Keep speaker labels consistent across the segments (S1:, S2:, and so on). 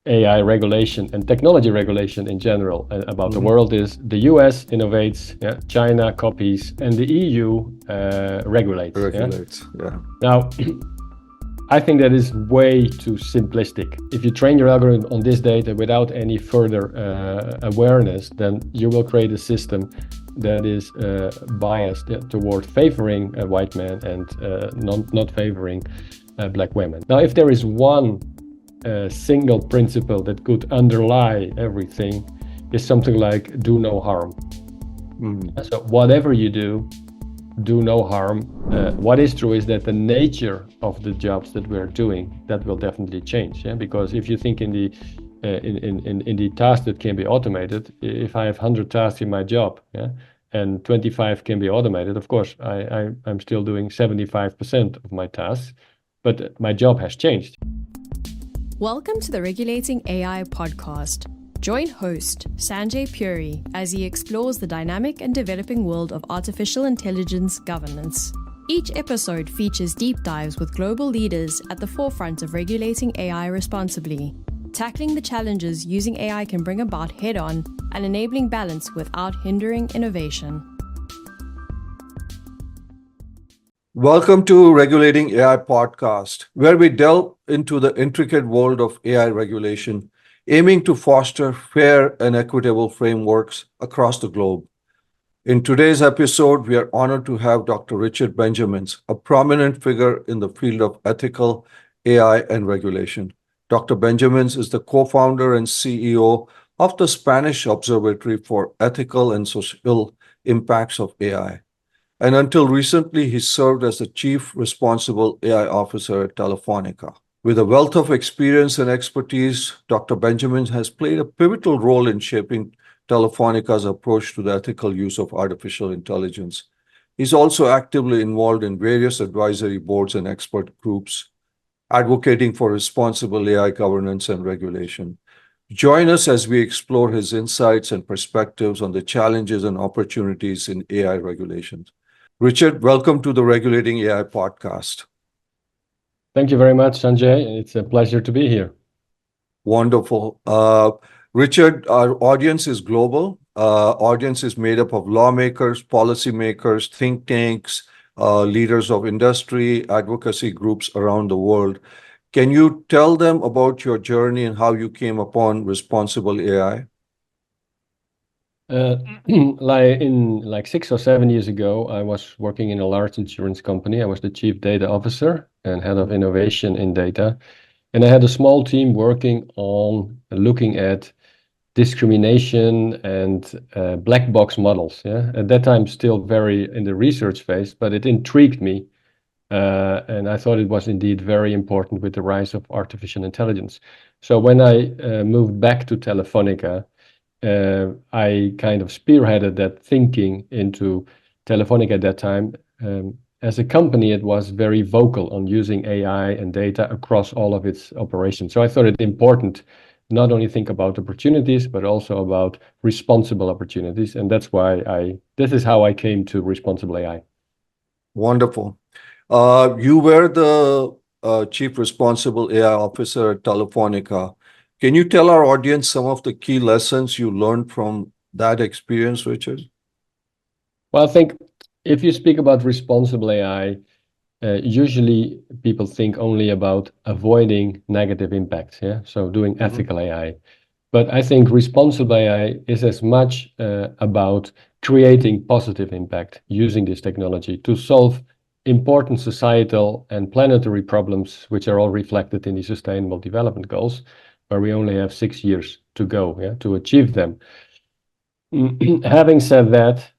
S1: AI regulation and technology regulation in general about the world is the US innovates, China copies, and the EU regulates. Now, I think that is way too simplistic. If you train your algorithm on this data without any further awareness, then you will create a system that is biased toward favoring white men and not favoring black women. Now, if there is one single principle that could underlie everything, is something like do no harm. So whatever you do no harm. What is true is that the nature of the jobs that we're doing, that will definitely change. Because if you think in the tasks that can be automated, if I have 100 tasks in my job, and 25 can be automated, of course, I'm still doing 75% of my tasks, but my job has changed.
S2: Welcome to the Regulating AI podcast. Join host Sanjay Puri as he explores the dynamic and developing world of artificial intelligence governance. Each episode features deep dives with global leaders at the forefront of regulating AI responsibly, tackling the challenges using AI can bring about head-on and enabling balance without hindering innovation.
S3: Welcome to Regulating AI podcast, where we delve into the intricate world of AI regulation, aiming to foster fair and equitable frameworks across the globe. In today's episode, we are honored to have Dr. Richard Benjamins, a prominent figure in the field of ethical AI and regulation. Dr. Benjamins is the co-founder and CEO of the Spanish Observatory for Ethical and Social Impacts of AI. And until recently, he served as the Chief Responsible AI Officer at Telefonica. With a wealth of experience and expertise, Dr. Benjamins has played a pivotal role in shaping Telefonica's approach to the ethical use of artificial intelligence. He's also actively involved in various advisory boards and expert groups, advocating for responsible AI governance and regulation. Join us as we explore his insights and perspectives on the challenges and opportunities in AI regulations. Richard, welcome to the Regulating AI podcast.
S1: Thank you very much, Sanjay. It's a pleasure to be here.
S3: Wonderful. Richard, our audience is global. Audience is made up of lawmakers, policymakers, think tanks, leaders of industry, advocacy groups around the world. Can you tell them about your journey and how you came upon responsible AI?
S1: Like 6 or 7 years ago, I was working in a large insurance company. I was the chief data officer and head of innovation in data. And I had a small team working on looking at discrimination and black box models. At that time, still very in the research phase, but it intrigued me. And I thought it was indeed very important with the rise of artificial intelligence. So when I moved back to Telefonica, I kind of spearheaded that thinking into Telefonica at that time. As a company, it was very vocal on using AI and data across all of its operations. So I thought it important not only think about opportunities, but also about responsible opportunities. And that's why this is how I came to responsible AI.
S3: Wonderful. You were the Chief Responsible AI Officer at Telefonica. Can you tell our audience some of the key lessons you learned from that experience, Richard?
S1: Well, I think if you speak about responsible AI, usually people think only about avoiding negative impacts. So doing ethical AI. But I think responsible AI is as much about creating positive impact using this technology to solve important societal and planetary problems, which are all reflected in the Sustainable Development Goals, where we only have 6 years to go to achieve them. Having said that,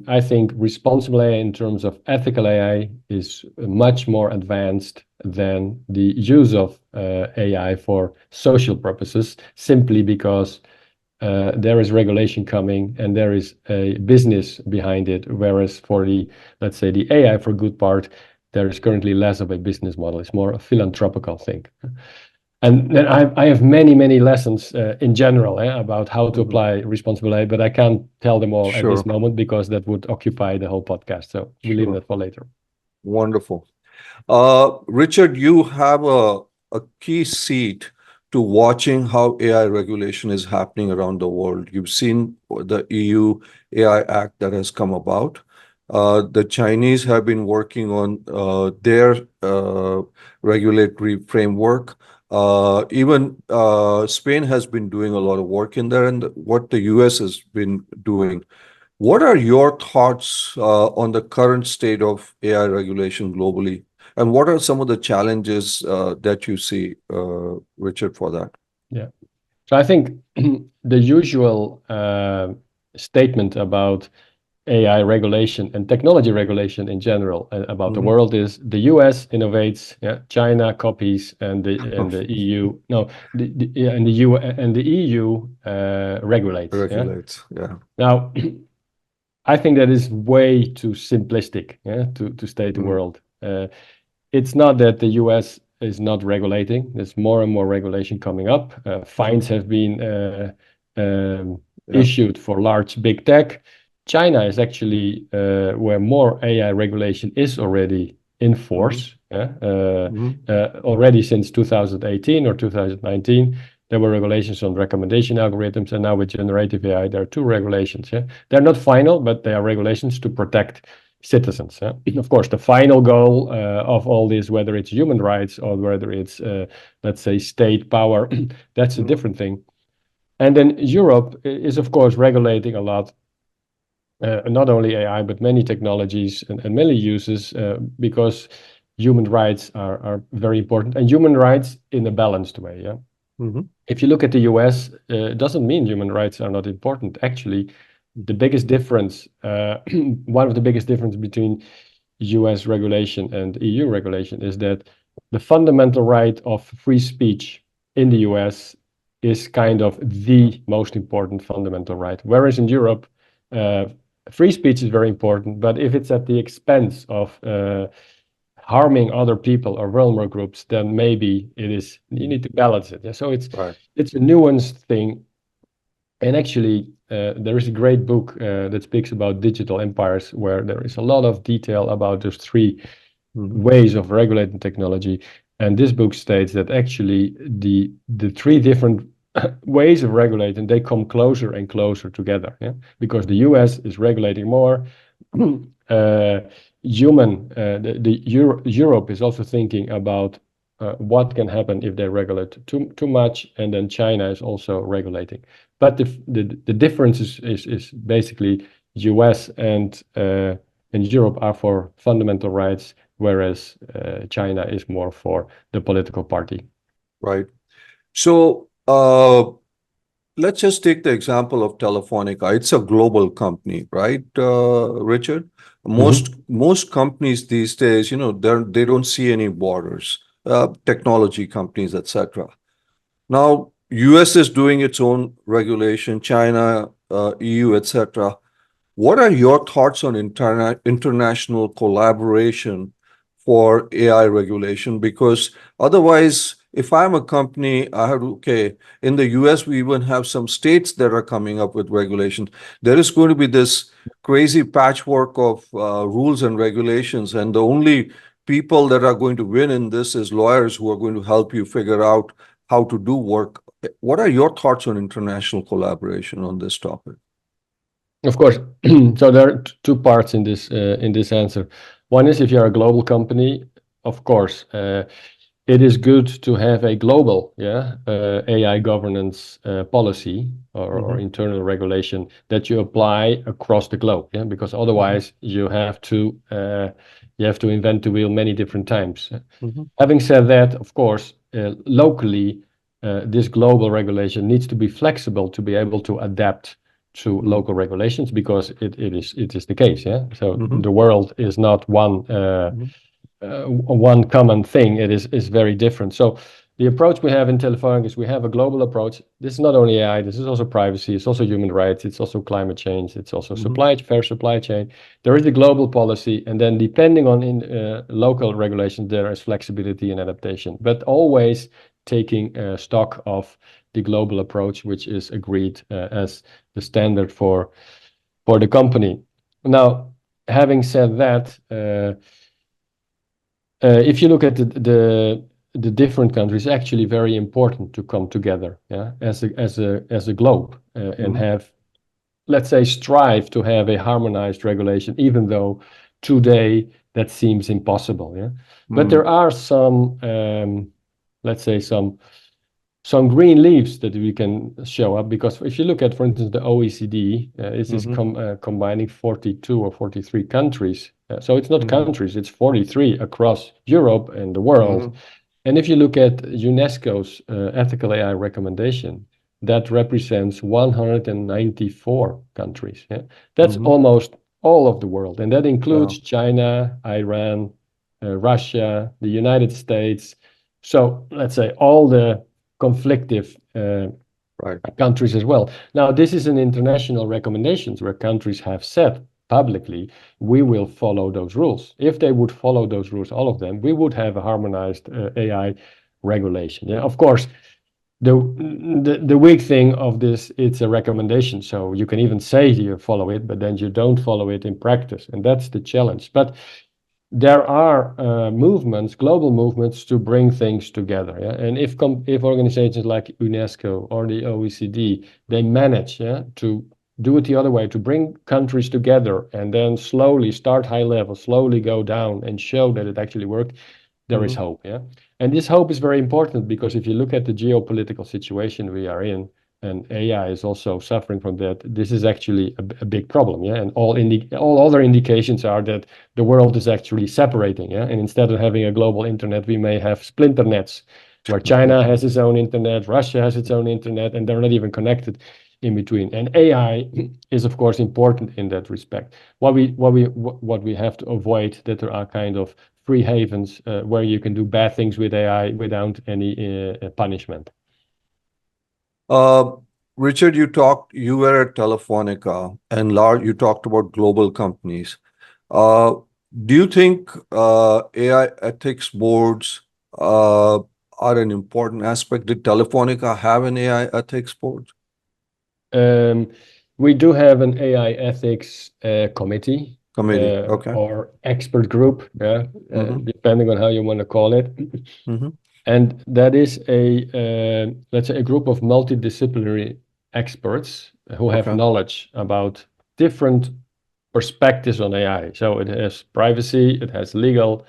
S1: I think responsible AI in terms of ethical AI is much more advanced than the use of AI for social purposes, simply because there is regulation coming and there is a business behind it, whereas for the, let's say, the AI for good part, there is currently less of a business model. It's more a philanthropical thing. And then I have many lessons in general about how to apply responsible AI, but I can't tell them all at this moment because that would occupy the whole podcast. So we leave that for later.
S3: Wonderful. Richard, you have a key seat to watching how AI regulation is happening around the world. You've seen the EU AI Act that has come about. The Chinese have been working on their regulatory framework. Even Spain has been doing a lot of work in there, and what the US has been doing. What are your thoughts on the current state of AI regulation globally? And what are some of the challenges that you see, Richard, for that?
S1: Yeah. So I think the usual statement about AI regulation and technology regulation in general about the world is the US innovates, yeah, China copies, and the EU EU regulates.
S3: Regulates, yeah.
S1: Now, I think that is way too simplistic, yeah, to state the world. It's not that the US is not regulating. There's more and more regulation coming up. Fines have been issued for large big tech. China is actually where more AI regulation is already in force. Already since 2018 or 2019, there were regulations on recommendation algorithms, and now with generative AI, there are two regulations. Yeah? They're not final, but they are regulations to protect citizens. Yeah? Of course, the final goal of all this, whether it's human rights or whether it's, let's say, state power, that's a different thing. And then Europe is, of course, regulating a lot, not only AI, but many technologies and many uses, because human rights are very important, and human rights in a balanced way. Yeah. If you look at the US, it doesn't mean human rights are not important. Actually, the biggest difference, one of the biggest differences between US regulation and EU regulation is that the fundamental right of free speech in the US is kind of the most important fundamental right. Whereas in Europe, free speech is very important, but if it's at the expense of harming other people or vulnerable groups, then maybe it is, you need to balance it. Yeah? So it's a nuanced thing. And actually, there is a great book that speaks about digital empires, where there is a lot of detail about those three ways of regulating technology. And this book states that actually the three different ways of regulating, they come closer and closer together. Yeah? Because the US is regulating more. Europe is also thinking about what can happen if they regulate too much, and then China is also regulating. But the difference is basically US and Europe are for fundamental rights, whereas China is more for the political party.
S3: Right. So let's just take the example of Telefonica. It's a global company, right, Richard? Most companies these days, they don't see any borders. Technology companies, etc. Now, US is doing its own regulation, China, EU, etc. What are your thoughts on international collaboration for AI regulation? Because otherwise, if I'm a company, I have in the US, we even have some states that are coming up with regulations. There is going to be this crazy patchwork of rules and regulations, and the only people that are going to win in this is lawyers who are going to help you figure out how to do work. What are your thoughts on international collaboration on this topic?
S1: Of course. So there are two parts in this answer. One is, if you're a global company, of course, it is good to have a global AI governance policy or internal regulation that you apply across the globe. Yeah, because otherwise you have to invent the wheel many different times. Having said that, of course, locally, this global regulation needs to be flexible to be able to adapt to local regulations, because it is the case. Yeah, so the world is not one common thing. It is very different. So the approach we have in Telefonica is we have a global approach. This is not only AI, this is also privacy, it's also human rights, it's also climate change, it's also fair supply chain. There is a global policy, and then depending on local regulations, there is flexibility and adaptation, but always taking stock of the global approach, which is agreed as the standard for the company. Now, having said that, if you look at the different countries actually very important to come together, yeah, as a globe, and have, let's say, strive to have a harmonized regulation, even though today that seems impossible, yeah. But there are some, let's say, some green leaves that we can show up, because if you look at, for instance, the OECD, this is combining 42 or 43 countries. So it's not countries, it's 43 across Europe and the world. And if you look at UNESCO's ethical AI recommendation, that represents 194 countries. Yeah? That's almost all of the world. And that includes China, Iran, Russia, the United States. So let's say all the conflictive countries as well. Now, this is an international recommendations where countries have said publicly, we will follow those rules. If they would follow those rules, all of them, we would have a harmonized AI regulation. Yeah, of course, the weak thing of this, it's a recommendation. So you can even say you follow it, but then you don't follow it in practice. And that's the challenge. But there are movements, global movements, to bring things together. Yeah? And if organizations like UNESCO or the OECD, they manage to do it the other way, to bring countries together and then slowly start high level, slowly go down and show that it actually worked, there is hope. Yeah. And this hope is very important, because if you look at the geopolitical situation we are in, and AI is also suffering from that, this is actually a big problem. Yeah. And all other indications are that the world is actually separating. Yeah. And instead of having a global internet, we may have splinter nets where China has its own internet, Russia has its own internet, and they're not even connected in between. And AI is, of course, important in that respect. What we have to avoid, that there are kind of free havens where you can do bad things with AI without any punishment.
S3: Richard, you were at Telefonica, and you talked about global companies. Do you think AI ethics boards are an important aspect? Did Telefonica have an AI ethics board?
S1: We do have an AI ethics committee.
S3: Okay.
S1: Or expert group, depending on how you want to call it. And that is let's say, a group of multidisciplinary experts who have knowledge about different perspectives on AI. So it has privacy, it has legal,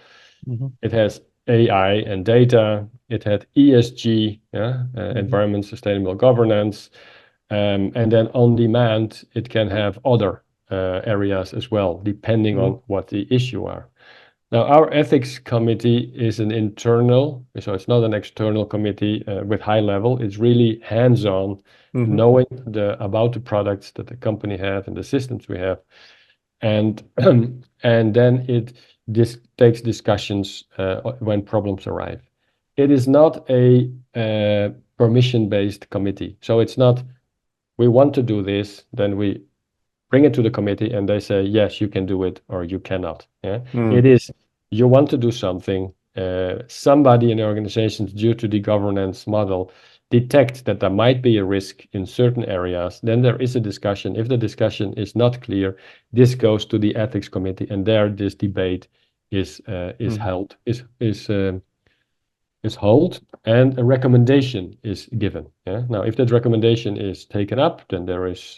S1: it has AI and data, it had ESG, environment, sustainable governance, and then on demand, it can have other areas as well, depending on what the issue are. Now, our ethics committee is an internal, so it's not an external committee with high level. It's really hands-on, knowing about the products that the company have and the systems we have, and then it takes discussions when problems arrive. It is not a permission-based committee, so it's not we want to do this, then we bring it to the committee and they say, yes, you can do it or you cannot. Yeah? It is, you want to do something, somebody in the organization, due to the governance model, detect that there might be a risk in certain areas, then there is a discussion. If the discussion is not clear, this goes to the ethics committee, and there this debate is held, and a recommendation is given. Yeah? Now, if that recommendation is taken up, then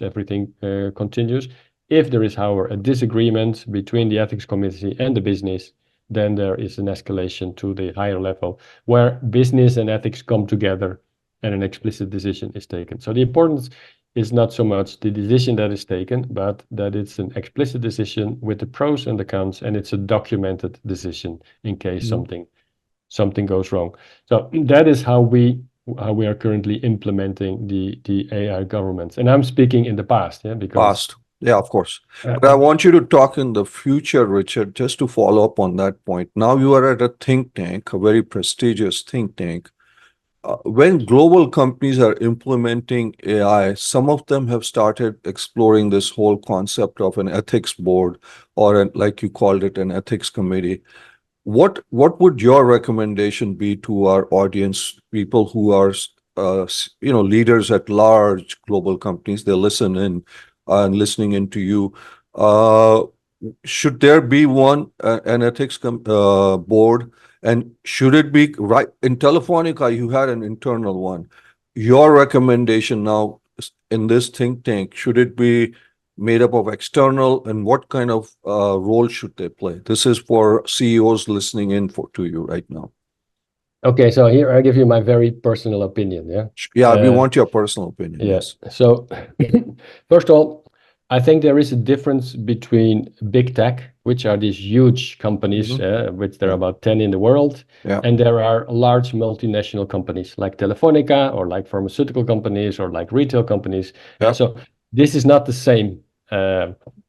S1: everything continues. If there is, however, a disagreement between the ethics committee and the business, then there is an escalation to the higher level where business and ethics come together and an explicit decision is taken. So the importance is not so much the decision that is taken, but that it's an explicit decision with the pros and the cons, and it's a documented decision in case something goes wrong. So that is how we are currently implementing the AI governments. And I'm speaking in the past, because
S3: yeah, of course. But I want you to talk in the future, Richard, just to follow up on that point. Now you are at a think tank, a very prestigious think tank. When global companies are implementing AI, some of them have started exploring this whole concept of an ethics board, or like you called it, an ethics committee. What would your recommendation be to our audience, people who are leaders at large global companies? They listen in and listening into you. Should there be an ethics board, And should it be right in Telefonica, you had an internal one. Your recommendation now in this think tank, should it be made up of external, and what kind of role should they play? This is for CEOs listening in to you right now.
S1: Okay, so here I give you my very personal opinion. Yeah.
S3: Yeah, we want your personal opinion. Yes.
S1: So first of all, I think there is a difference between big tech, which are these huge companies, which there are about 10 in the world, and there are large multinational companies like Telefonica or like pharmaceutical companies or like retail companies. So this is not the same.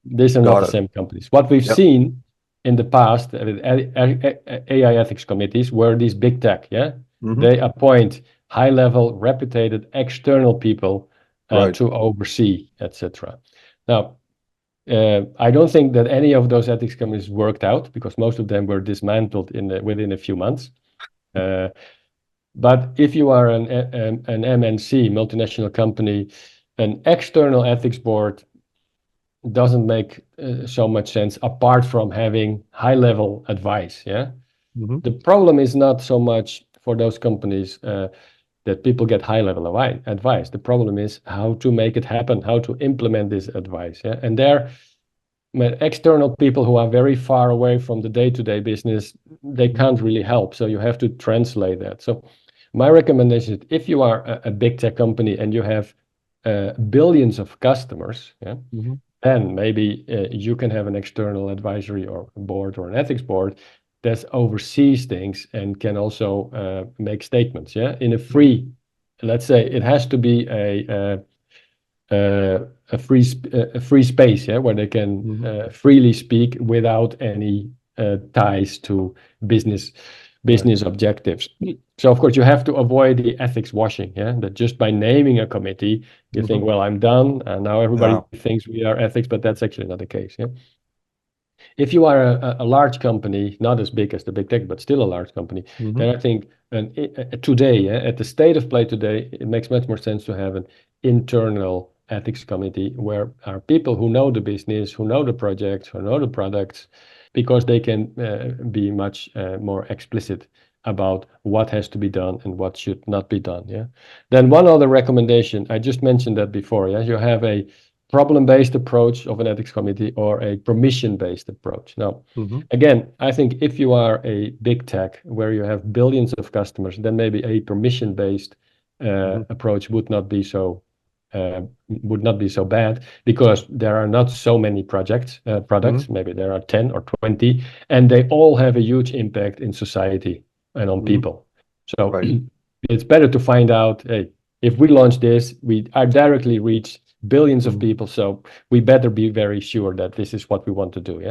S1: These are not the same companies. What we've seen in the past with AI ethics committees were these big tech. They appoint high-level, reputed external people to oversee, etc. Now, I don't think that any of those ethics committees worked out because most of them were dismantled within a few months. But if you are an MNC, multinational company, an external ethics board doesn't make so much sense apart from having high-level advice. The problem is not so much for those companies that people get high-level advice. The problem is how to make it happen, how to implement this advice. And there, external people who are very far away from the day-to-day business, they can't really help. So you have to translate that. So my recommendation is if you are a big tech company and you have billions of customers, then maybe you can have an external advisory or board or an ethics board that oversees things and can also make statements. In a free, let's say it has to be a free space, where they can freely speak without any ties to business objectives. So of course you have to avoid the ethics washing. That just by naming a committee, you think, well, I'm done, and now everybody thinks we are ethics, but that's actually not the case. If you are a large company, not as big as the big tech, but still a large company, then I think today, at the state of play today, it makes much more sense to have an internal ethics committee where are people who know the business, who know the projects, who know the products, because they can be much more explicit about what has to be done and what should not be done. Then one other recommendation, I just mentioned that before. You have a problem-based approach of an ethics committee or a permission-based approach. Now, again, I think if you are a big tech where you have billions of customers, then maybe a permission-based approach would not be so bad because there are not so many products. Maybe there are 10 or 20, and they all have a huge impact in society and on people. So it's better to find out, hey, if we launch this, we are directly reach billions of people, so we better be very sure that this is what we want to do.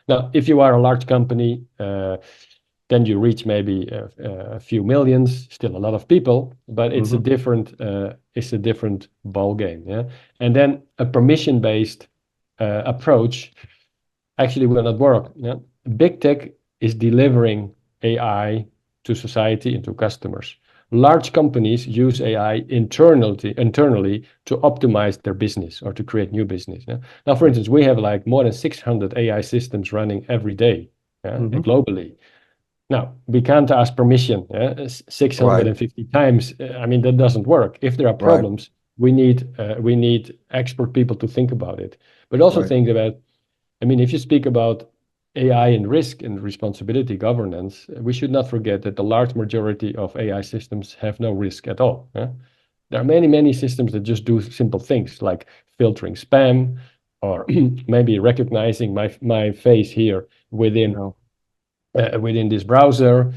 S1: Now, if you are a large company, then you reach maybe a few millions, still a lot of people, but it's a different ball game. And then a permission-based approach actually will not work. Big tech is delivering AI to society and to customers. Large companies use AI internally to optimize their business or to create new business. Now, for instance, we have like more than 600 AI systems running every day globally. Now, we can't ask permission 650 times. I mean, that doesn't work. If there are problems, we need expert people to think about it. But also think about, I mean, if you speak about AI and risk and responsibility governance, we should not forget that the large majority of AI systems have no risk at all. There are many systems that just do simple things like filtering spam or maybe recognizing my face here within this browser.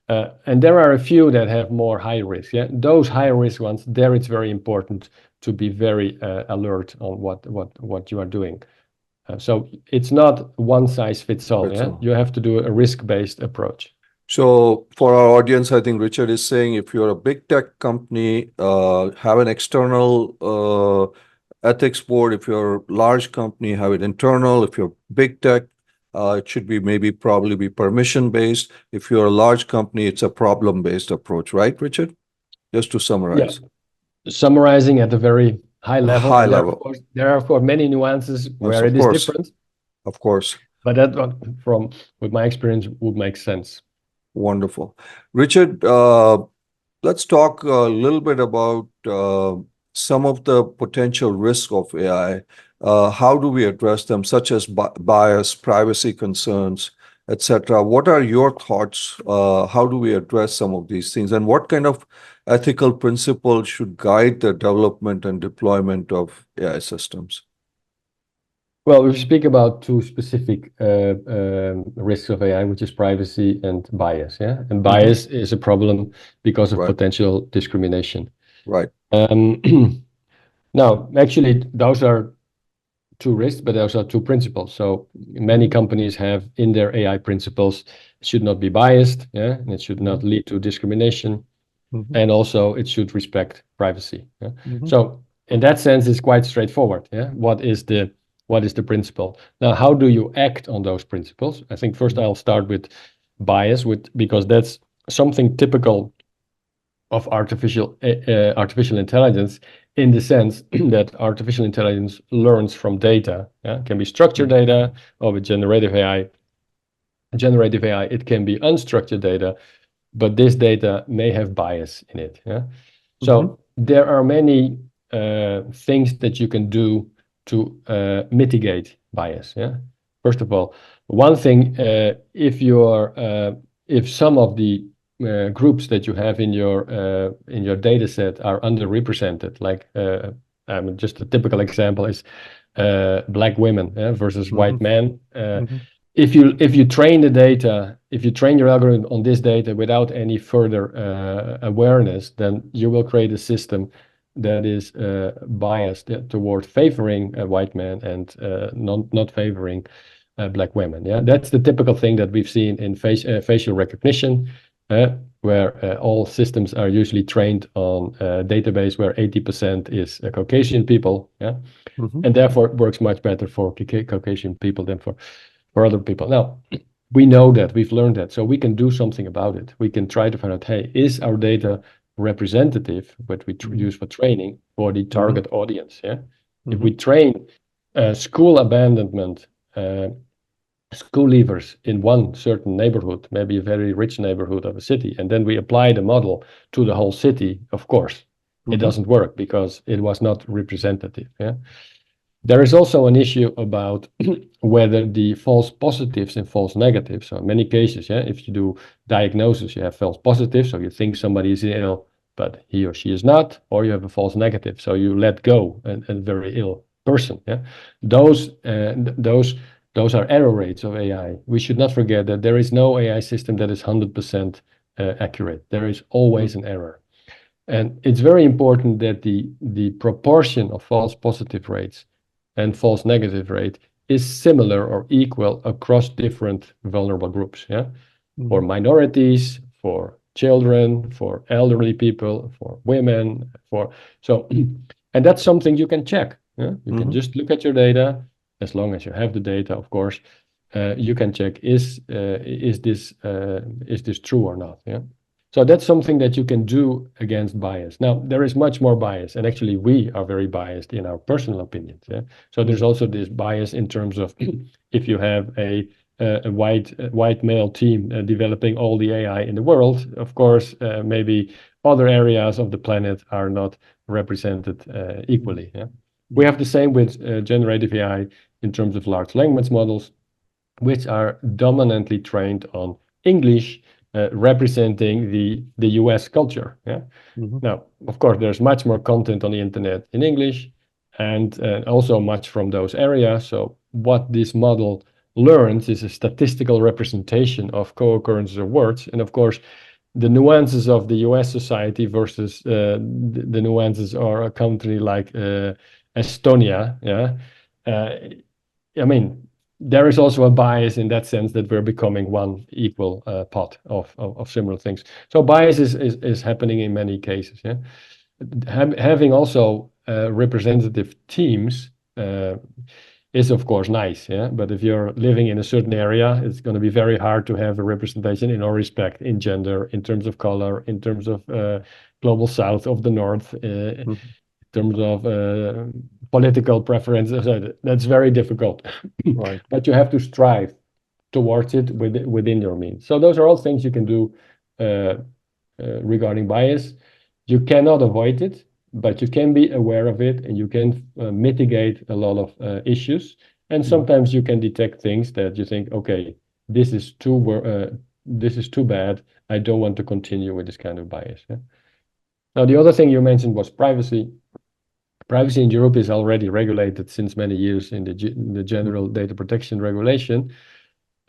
S1: And there are a few that have more high risk. Those high risk ones, there it's very important to be very alert on what you are doing. So it's not one size fits all. You have to do a risk-based approach.
S3: So for our audience, I think Richard is saying if you're a big tech company, have an external ethics board. If you're a large company, have it internal. If you're big tech, it should be probably be permission-based. If you're a large company, it's a problem-based approach, right, Richard? Just to summarize.
S1: Summarizing at a very high level.
S3: High level.
S1: There are, of course, many nuances where it is different.
S3: Of course.
S1: But that, with my experience, would make sense.
S3: Wonderful. Richard, let's talk a little bit about some of the potential risks of AI. How do we address them, such as bias, privacy concerns, etc.? What are your thoughts? How do we address some of these things? And what kind of ethical principles should guide the development and deployment of AI systems?
S1: Well, we speak about two specific risks of AI, which is privacy and bias. Yeah, and bias is a problem because of
S3: Right,
S1: potential discrimination.
S3: right.
S1: Now, actually, those are two risks, but those are two principles. So many companies have in their AI principles should not be biased, yeah, and it should not lead to discrimination, and also it should respect privacy. Yeah? So in that sense, it's quite straightforward. Yeah, what is the principle? Now, how do you act on those principles? I think first I'll start with bias, because that's something typical of artificial intelligence, in the sense that artificial intelligence learns from data. Yeah? It can be structured data, or with generative AI. Generative AI, it can be unstructured data, but this data may have bias in it. Yeah. So there are many things that you can do to mitigate bias. Yeah. First of all, one thing, if some of the groups that you have in your data set are underrepresented, like just a typical example is black women, versus white men. If you train the data, if you train your algorithm on this data without any further awareness, then you will create a system that is biased toward favoring white men and not favoring black women. Yeah, that's the typical thing that we've seen in facial recognition, where all systems are usually trained on a database where 80% is Caucasian people. Yeah, and therefore it works much better for Caucasian people than for other people. Now, we know that, we've learned that, so we can do something about it. We can try to find out, hey, is our data representative, what we use for training, for the target audience? Yeah. If we train school abandonment, school leavers in one certain neighborhood, maybe a very rich neighborhood of a city, and then we apply the model to the whole city, of course, it doesn't work because it was not representative. Yeah. There is also an issue about whether the false positives and false negatives. So in many cases, yeah, if you do diagnosis, you have false positives, so you think somebody is ill, but he or she is not, or you have a false negative, so you let go a very ill person. Yeah, those are error rates of AI. We should not forget that there is no AI system that is 100% accurate. There is always an error. And it's very important that the proportion of false positive rates and false negative rate is similar or equal across different vulnerable groups. Yeah, for minorities, for children, for elderly people, for women, and that's something you can check. Yeah, you can just look at your data, as long as you have the data, of course. You can check is this true or not? Yeah. So that's something that you can do against bias. Now, there is much more bias, and actually we are very biased in our personal opinions. Yeah? So there's also this bias in terms of if you have a white male team developing all the AI in the world, of course, maybe other areas of the planet are not represented equally. Yeah? We have the same with generative AI in terms of large language models, which are dominantly trained on English, representing the US culture. Yeah. Now, of course, there's much more content on the internet in English, and also much from those areas. So what this model learns is a statistical representation of co-occurrences of words. And of course, the nuances of the US society versus the nuances of a country like Estonia. Yeah. I mean, there is also a bias in that sense that we're becoming one equal pot of similar things. So bias is happening in many cases. Yeah, having also representative teams is of course nice. Yeah, but if you're living in a certain area, it's going to be very hard to have a representation in all respect, in gender, in terms of color, in terms of global south of the north, in terms of political preferences. That's very difficult.
S3: Right.
S1: But you have to strive towards it within your means. So those are all things you can do regarding bias. You cannot avoid it, but you can be aware of it, and you can mitigate a lot of issues. And sometimes you can detect things that you think, okay, this is too bad. I don't want to continue with this kind of bias. Yeah? Now, the other thing you mentioned was privacy. Privacy in Europe is already regulated since many years in the General Data Protection Regulation,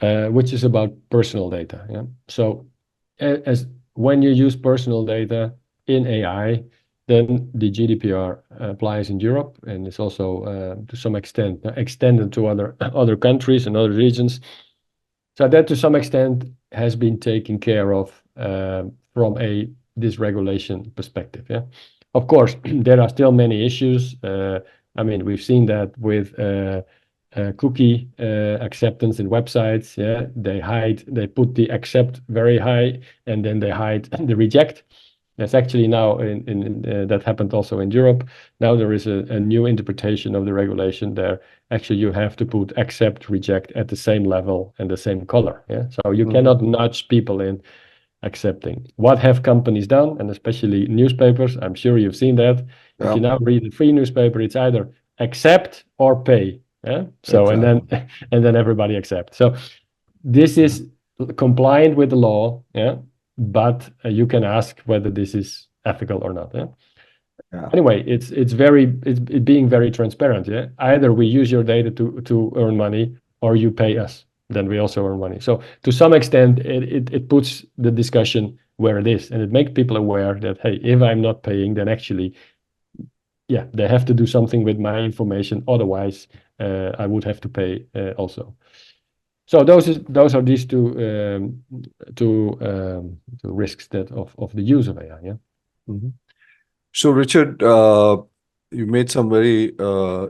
S1: which is about personal data. Yeah? So as when you use personal data in AI, then the GDPR applies in Europe, and it's also to some extent extended to other countries and other regions. So that to some extent has been taken care of from this regulation perspective. Yeah, of course there are still many issues. I mean, we've seen that with cookie acceptance in websites. Yeah, they put the accept very high, and then they hide the reject. That's actually now that happened also in Europe. Now there is a new interpretation of the regulation there. Actually, you have to put accept, reject at the same level and the same color. Yeah, so you cannot nudge people in accepting. What have companies done, and especially newspapers? I'm sure you've seen that. If you now read a free newspaper, it's either accept or pay. Yeah, so
S3: Exactly.
S1: and then everybody accepts. So this is compliant with the law. Yeah. But you can ask whether this is ethical or not. Yeah. Anyway, it's being very transparent. Yeah. Either we use your data to earn money, or you pay us, then we also earn money. So to some extent, it puts the discussion where it is, and it makes people aware that, hey, if I'm not paying, then actually, yeah, they have to do something with my information. Otherwise, I would have to pay also. So those are these two risks that of the use of AI. Yeah.
S3: So, Richard, you made some very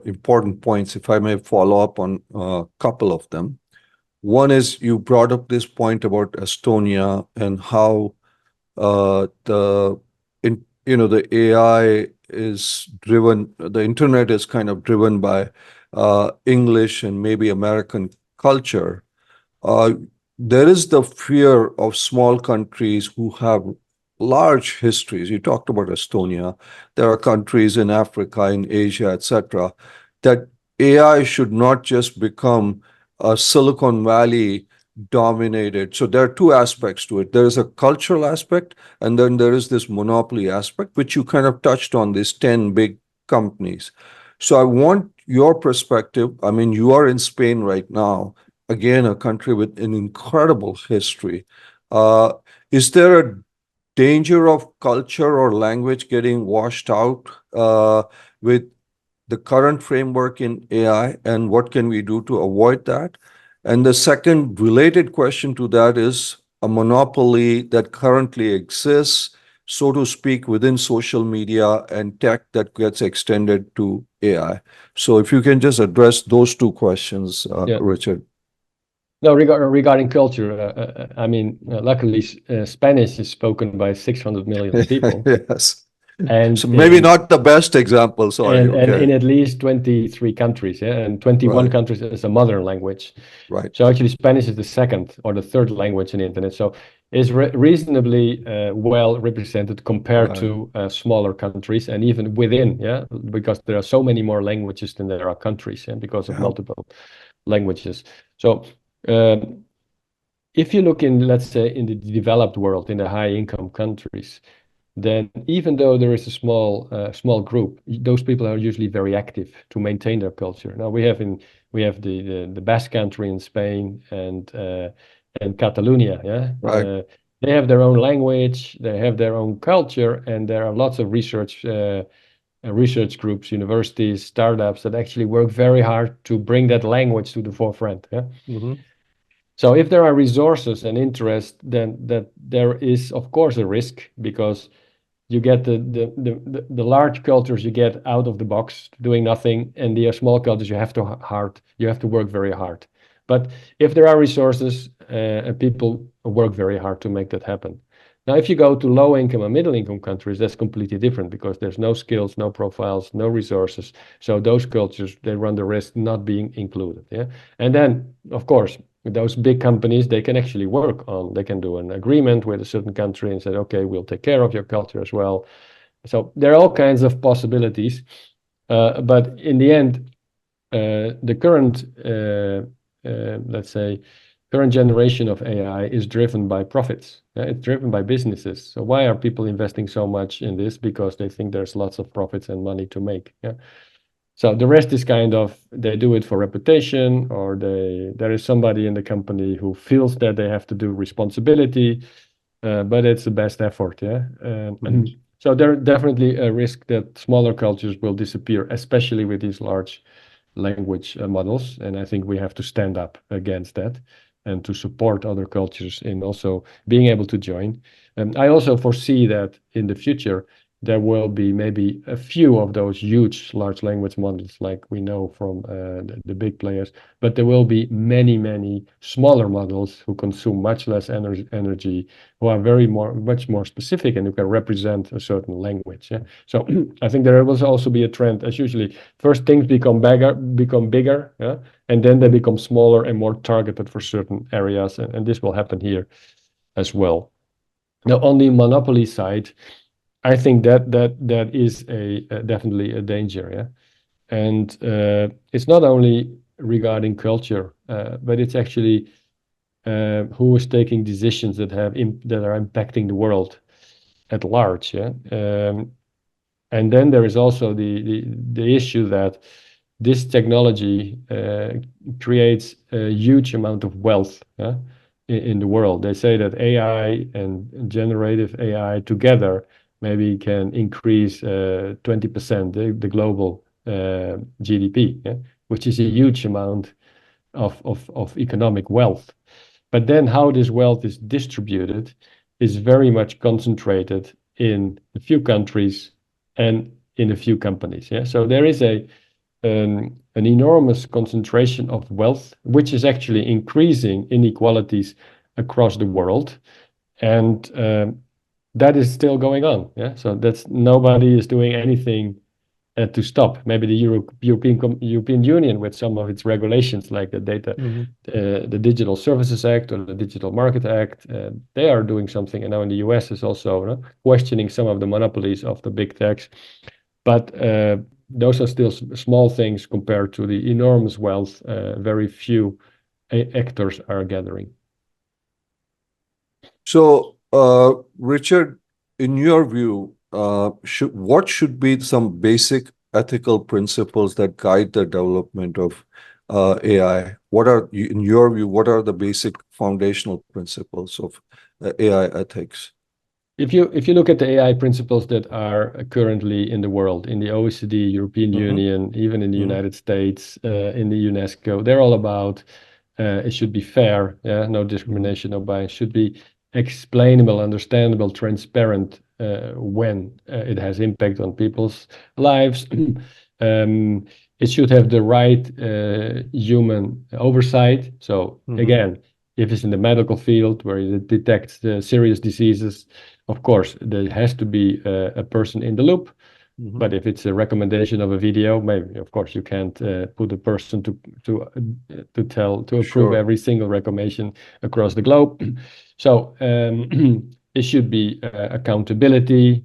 S3: important points. If I may follow up on a couple of them. One is you brought up this point about Estonia and how the AI is driven, the internet is kind of driven by English and maybe American culture. There is the fear of small countries who have large histories. You talked about Estonia. There are countries in Africa, in Asia, etc., that AI should not just become a Silicon Valley dominated. So there are two aspects to it. There is a cultural aspect, and then there is this monopoly aspect, which you kind of touched on, these 10 big companies. So I want your perspective. I mean, you are in Spain right now, again, a country with an incredible history. Is there a danger of culture or language getting washed out with the current framework in AI, and what can we do to avoid that? And the second related question to that is a monopoly that currently exists, so to speak, within social media and tech that gets extended to AI. So if you can just address those two questions, Richard.
S1: No, regarding culture, I mean, luckily, Spanish is spoken by 600 million people.
S3: Yes.
S1: And
S3: so maybe not the best example, sorry.
S1: And in at least 23 countries, yeah, and 21 countries as a mother language.
S3: Right.
S1: So actually, Spanish is the second or the third language in the internet. So it's reasonably well represented compared to smaller countries, and even within, yeah, because there are so many more languages than there are countries, yeah, because of multiple languages. So if you look in, let's say, in the developed world, in the high-income countries, then even though there is a small group, those people are usually very active to maintain their culture. Now we have the Basque Country in Spain and Catalonia, yeah. They have their own language, they have their own culture, and there are lots of research groups, universities, startups that actually work very hard to bring that language to the forefront. Yeah. So if there are resources and interest, then there is of course a risk, because you get the large cultures you get out of the box doing nothing, and the small cultures you have to work very hard. But if there are resources and people work very hard to make that happen. Now, if you go to low income and middle income countries, that's completely different, because there's no skills, no profiles, no resources. So those cultures, they run the risk not being included. Yeah. And then, of course, those big companies, they can actually work on, they can do an agreement with a certain country and say, okay, we'll take care of your culture as well. So there are all kinds of possibilities. But in the end, the current, let's say, current generation of AI is driven by profits. It's driven by businesses. So why are people investing so much in this? Because they think there's lots of profits and money to make. Yeah. So the rest is kind of, they do it for reputation, or there is somebody in the company who feels that they have to do responsibility, but it's the best effort. Yeah. So there definitely a risk that smaller cultures will disappear, especially with these large language models. And I think we have to stand up against that and to support other cultures in also being able to join. And I also foresee that in the future, there will be maybe a few of those huge large language models like we know from the big players, but there will be many, many smaller models who consume much less energy, who are much more specific and who can represent a certain language. Yeah? So I think there will also be a trend, as usually, first things become bigger, yeah? And then they become smaller and more targeted for certain areas, and this will happen here as well. Now, on the monopoly side, I think that is definitely a danger, yeah. And it's not only regarding culture, but it's actually who is taking decisions that are impacting the world at large, yeah. And then there is also the issue that this technology creates a huge amount of wealth, yeah, in the world. They say that AI and generative AI together maybe can increase 20% the global GDP, yeah? Which is a huge amount of economic wealth. But then how this wealth is distributed is very much concentrated in a few countries and in a few companies. Yeah, so there is an enormous concentration of wealth, which is actually increasing inequalities across the world, and that is still going on. Yeah, so that's nobody is doing anything to stop. Maybe the European Union with some of its regulations, like the the Digital Services Act or the Digital Market Act, they are doing something. And now in the US is also questioning some of the monopolies of the big techs. But those are still small things compared to the enormous wealth very few actors are gathering.
S3: So, Richard, in your view, what should be some basic ethical principles that guide the development of AI? In your view, what are the basic foundational principles of AI ethics?
S1: If you look at the AI principles that are currently in the world, in the OECD, European Union, even in the United States, in the UNESCO, they're all about it should be fair, yeah, no discrimination, no bias, should be explainable, understandable, transparent when it has impact on people's lives. It should have the right human oversight. So again, if it's in the medical field where it detects the serious diseases, of course, there has to be a person in the loop. But if it's a recommendation of a video, maybe, of course, you can't put a person to approve every single recommendation across the globe. So it should be accountability,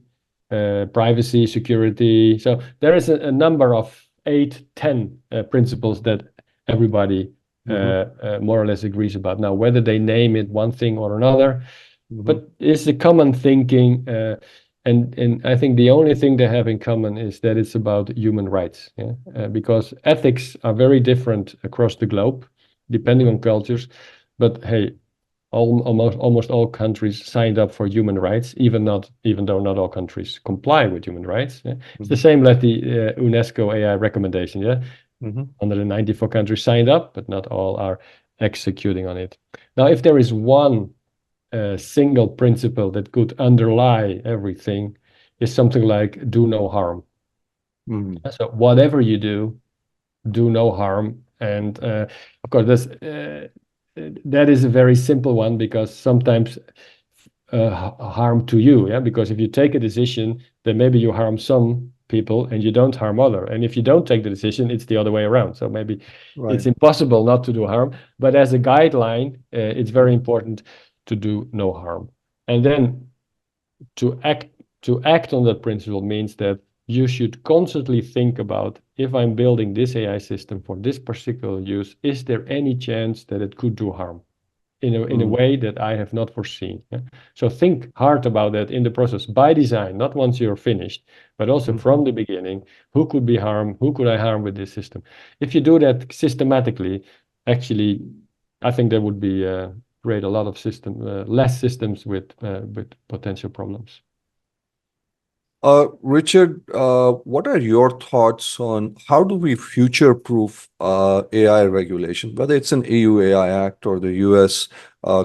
S1: privacy, security. So there is a number of 8, 10 principles that everybody more or less agrees about. Now, whether they name it one thing or another, but it's a common thinking. And I think the only thing they have in common is that it's about human rights, yeah? Because ethics are very different across the globe, depending on cultures. But hey, almost all countries signed up for human rights, even though not all countries comply with human rights. Yeah? It's the same like the UNESCO AI recommendation. Yeah, 194 countries signed up, but not all are executing on it. Now, if there is one single principle that could underlie everything, is something like do no harm. So whatever you do no harm. And of course, that is a very simple one, because sometimes harm to you, yeah, because if you take a decision, then maybe you harm some people and you don't harm other. And if you don't take the decision, it's the other way around. So maybe
S3: Right.
S1: it's impossible not to do harm. But as a guideline, it's very important to do no harm. And then to act on that principle means that you should constantly think about, if I'm building this AI system for this particular use, is there any chance that it could do harm in a way that I have not foreseen? Yeah? So think hard about that in the process by design, not once you're finished, but also from the beginning. Who could be harmed? Who could I harm with this system? If you do that systematically, actually, I think there would be create a lot of less systems with potential problems.
S3: Richard, what are your thoughts on how do we future-proof AI regulation, whether it's an EU AI Act or the US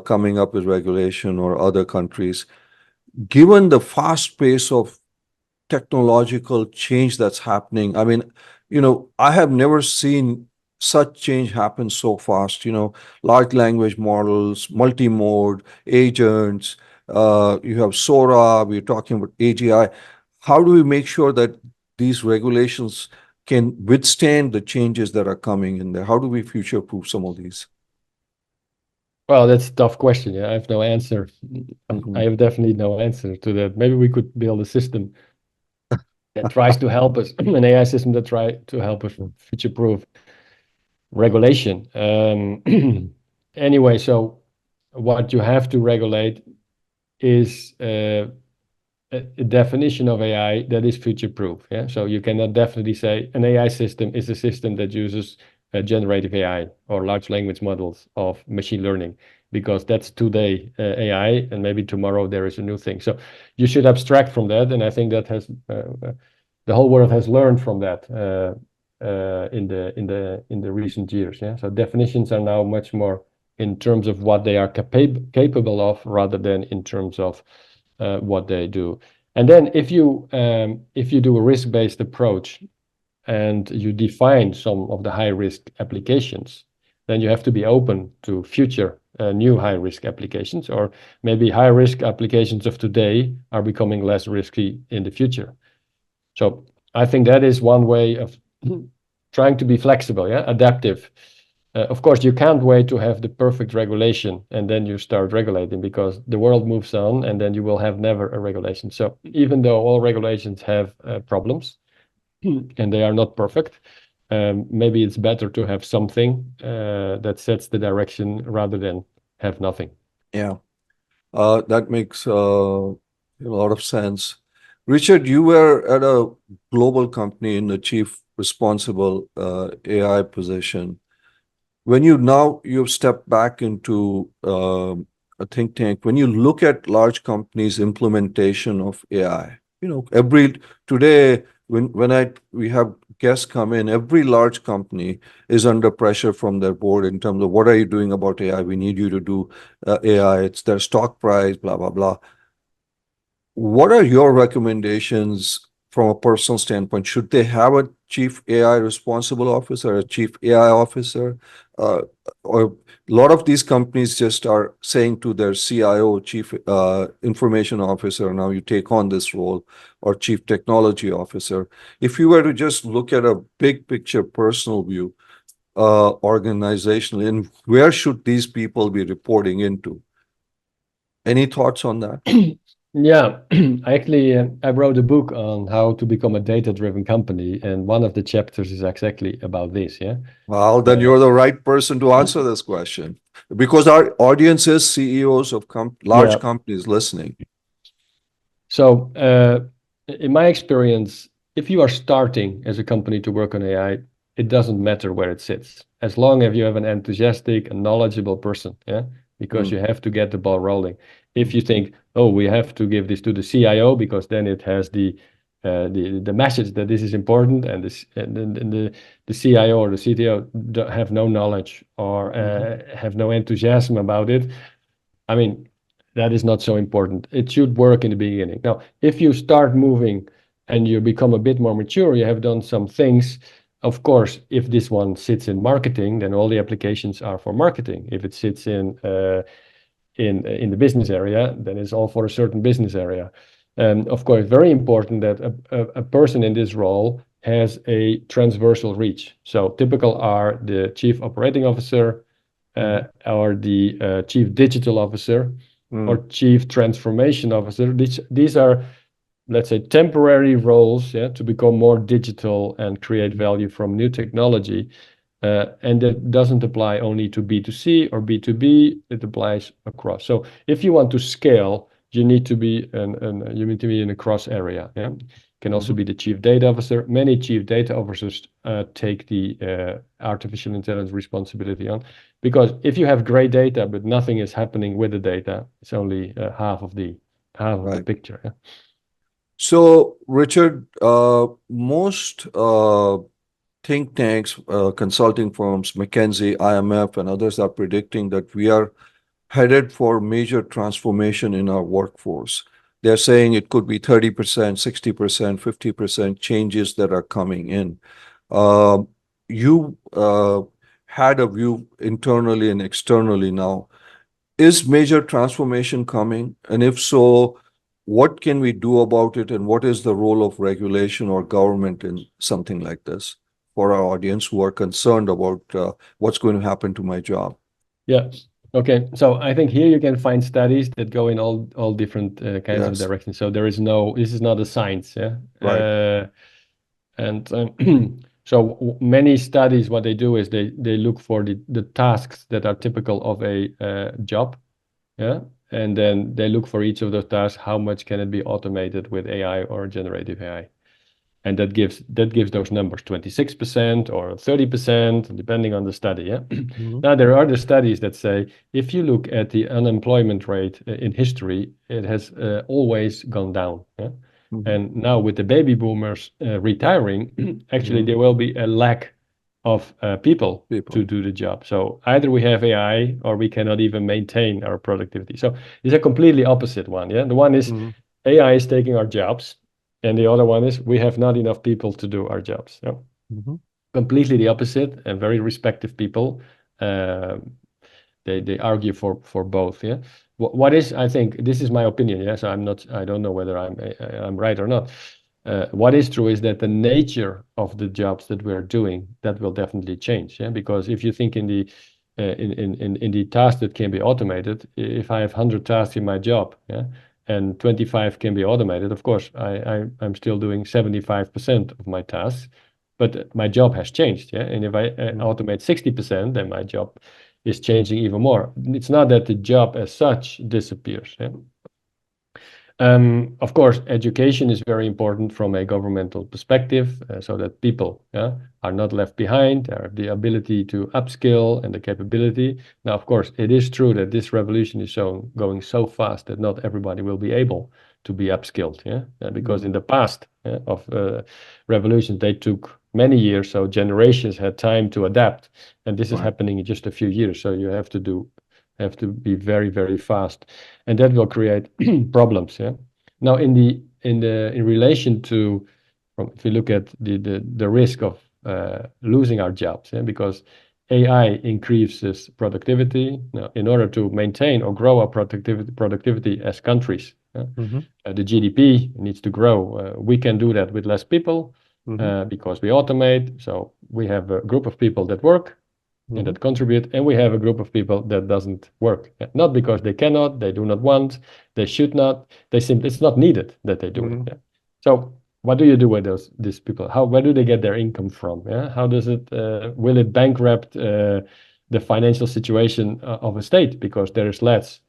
S3: coming up with regulation or other countries, given the fast pace of technological change that's happening? I mean, I have never seen such change happen so fast. Large language models, multi-mode, agents, you have Sora, we're talking about AGI. How do we make sure that these regulations can withstand the changes that are coming in there? How do we future-proof some of these?
S1: Well, that's a tough question. Yeah, I have no answer. I have definitely no answer to that. Maybe we could build a system that tries to help us, an AI system that tries to help us future-proof regulation. Anyway, so what you have to regulate is a definition of AI that is future-proof. Yeah, so you cannot definitely say an AI system is a system that uses generative AI or large language models of machine learning, because that's today AI, and maybe tomorrow there is a new thing. So you should abstract from that, and I think that has the whole world has learned from that in the recent years. Yeah, so definitions are now much more in terms of what they are capable of, rather than in terms of what they do. And then if you do a risk-based approach and you define some of the high-risk applications, then you have to be open to future new high-risk applications, or maybe high-risk applications of today are becoming less risky in the future. So I think that is one way of trying to be flexible, yeah, adaptive. Of course, you can't wait to have the perfect regulation and then you start regulating, because the world moves on and then you will have never a regulation. So even though all regulations have problems and they are not perfect, maybe it's better to have something that sets the direction rather than have nothing.
S3: Yeah, that makes a lot of sense. Richard, you were at a global company in the chief responsible AI position. When you've stepped back into a think tank, when you look at large companies' implementation of AI, today when we have guests come in, every large company is under pressure from their board in terms of what are you doing about AI? We need you to do AI. It's their stock price, blah, blah, blah. What are your recommendations from a personal standpoint? Should they have a chief AI responsible officer, a chief AI officer? Or a lot of these companies just are saying to their CIO, chief information officer, now you take on this role, or chief technology officer. If you were to just look at a big picture personal view, organizationally, and where should these people be reporting into? Any thoughts on that?
S1: Yeah, I wrote a book on how to become a data-driven company, and one of the chapters is exactly about this. Yeah.
S3: Well, then you're the right person to answer this question, because our audience is CEOs of large companies listening.
S1: So, in my experience, if you are starting as a company to work on AI, it doesn't matter where it sits, as long as you have an enthusiastic and knowledgeable person. Yeah, because you have to get the ball rolling. If you think, oh, we have to give this to the CIO because then it has the message that this is important, and the CIO or the CTO have no knowledge or have no enthusiasm about it, I mean, that is not so important. It should work in the beginning. Now, if you start moving and you become a bit more mature, you have done some things. Of course, if this one sits in marketing, then all the applications are for marketing. If it sits in the business area, then it's all for a certain business area. Of course, very important that a person in this role has a transversal reach. So typical are the chief operating officer, or the chief digital officer, or chief transformation officer. These are, let's say, temporary roles, to become more digital and create value from new technology. And that doesn't apply only to B2C or B2B, it applies across. So if you want to scale, you need to be in a cross area. Can also be the chief data officer. Many chief data officers take the artificial intelligence responsibility on, because if you have great data but nothing is happening with the data, it's only half of the picture.
S3: So, Richard, most think tanks, consulting firms, McKinsey, IMF, and others are predicting that we are headed for major transformation in our workforce. They're saying it could be 30%, 60%, 50% changes that are coming in. You had a view internally and externally now. Is major transformation coming? And if so, what can we do about it? And what is the role of regulation or government in something like this for our audience who are concerned about what's going to happen to my job?
S1: Yeah. Okay. So I think here you can find studies that go in all different kinds of directions. So this is not a science.
S3: Right.
S1: So many studies, what they do is they look for the tasks that are typical of a job. And then they look for each of those tasks, how much can it be automated with AI or generative AI. And that gives those numbers, 26% or 30%, depending on the study. Now, there are other studies that say, if you look at the unemployment rate in history, it has always gone down. And now with the baby boomers retiring, actually there will be a lack of people to do the job. So either we have AI or we cannot even maintain our productivity. So it's a completely opposite one. The one is AI is taking our jobs. And the other one is we have not enough people to do our jobs. Completely the opposite, and very respective people. They argue for both. What is, I think, this is my opinion. So I don't know whether I'm right or not. What is true is that the nature of the jobs that we're doing, that will definitely change. Because if you think in the tasks that can be automated, if I have 100 tasks in my job, and 25 can be automated, of course, I'm still doing 75% of my tasks, but my job has changed. And if I automate 60%, then my job is changing even more. It's not that the job as such disappears. Of course, education is very important from a governmental perspective, so that people are not left behind, have the ability to upskill and the capability. Now, of course, it is true that this revolution is going so fast that not everybody will be able to be upskilled. Because in the past of revolutions, they took many years, so generations had time to adapt, and this is happening in just a few years. So you have to be very, very fast, and that will create problems. Now, in relation to, if you look at the risk of losing our jobs, because AI increases productivity. Now, in order to maintain or grow our productivity as countries, the GDP needs to grow. We can do that with less people because we automate. So we have a group of people that work and that contribute, and we have a group of people that doesn't work. Not because they cannot, they do not want, they should not, it's not needed that they do it. So what do you do with these people? Where do they get their income from? How does it, will it bankrupt the financial situation of a state because there is less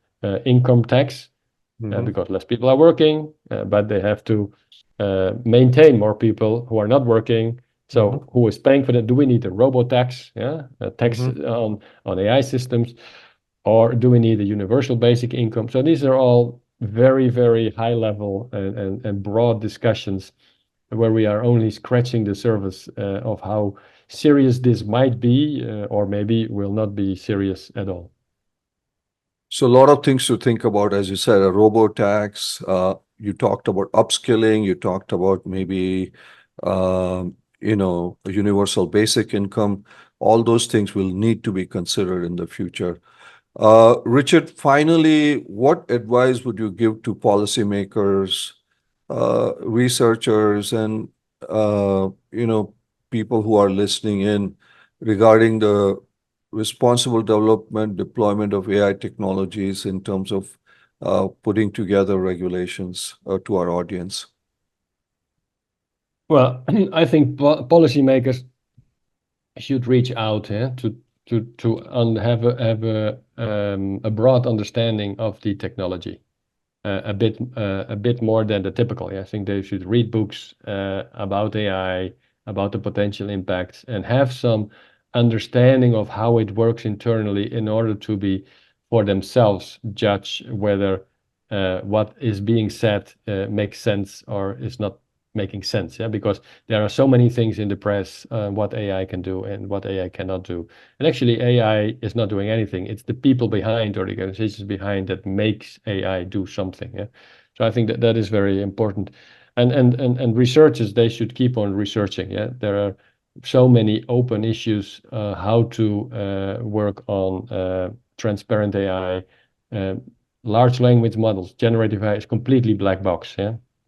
S1: income tax because less people are working, but they have to maintain more people who are not working. So who is paying for that? Do we need a robo-tax, a tax on AI systems, or do we need a universal basic income? So these are all very, very high level and broad discussions where we are only scratching the surface of how serious this might be, or maybe will not be serious at all.
S3: So a lot of things to think about, as you said, a robo-tax. You talked about upskilling. You talked about maybe a universal basic income. All those things will need to be considered in the future. Richard, finally, what advice would you give to policymakers researchers and people who are listening in regarding the responsible development, deployment of AI technologies in terms of putting together regulations to our audience?
S1: Well, I think policymakers should reach out have a broad understanding of the technology, a bit more than the typical. I think they should read books about AI, about the potential impacts, and have some understanding of how it works internally in order to be for themselves judge whether what is being said makes sense or is not making sense. Because there are so many things in the press, what AI can do and what AI cannot do. And actually, AI is not doing anything. It's the people behind or the organizations behind that makes AI do something. So I think that is very important. And researchers, they should keep on researching. There are so many open issues, how to work on transparent AI, large language models. Generative AI is completely black box.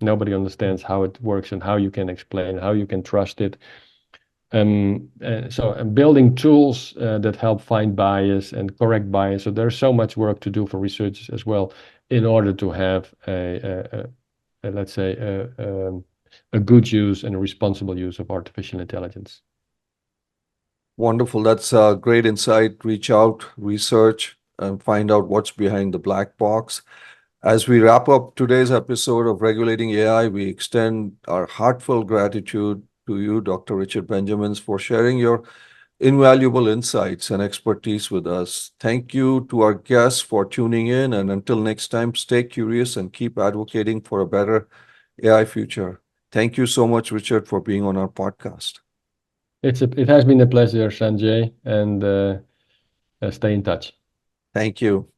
S1: Nobody understands how it works and how you can explain, how you can trust it. So building tools that help find bias and correct bias. So there's so much work to do for researchers as well in order to have let's say a good use and a responsible use of artificial intelligence.
S3: Wonderful. That's a great insight. Reach out, research, and find out what's behind the black box. As we wrap up today's episode of Regulating AI, we extend our heartfelt gratitude to you, Dr. Richard Benjamins, for sharing your invaluable insights and expertise with us. Thank you to our guests for tuning in. And until next time, stay curious and keep advocating for a better AI future. Thank you so much, Richard, for being on our podcast.
S1: It has been a pleasure, Sanjay, and stay in touch.
S3: Thank you.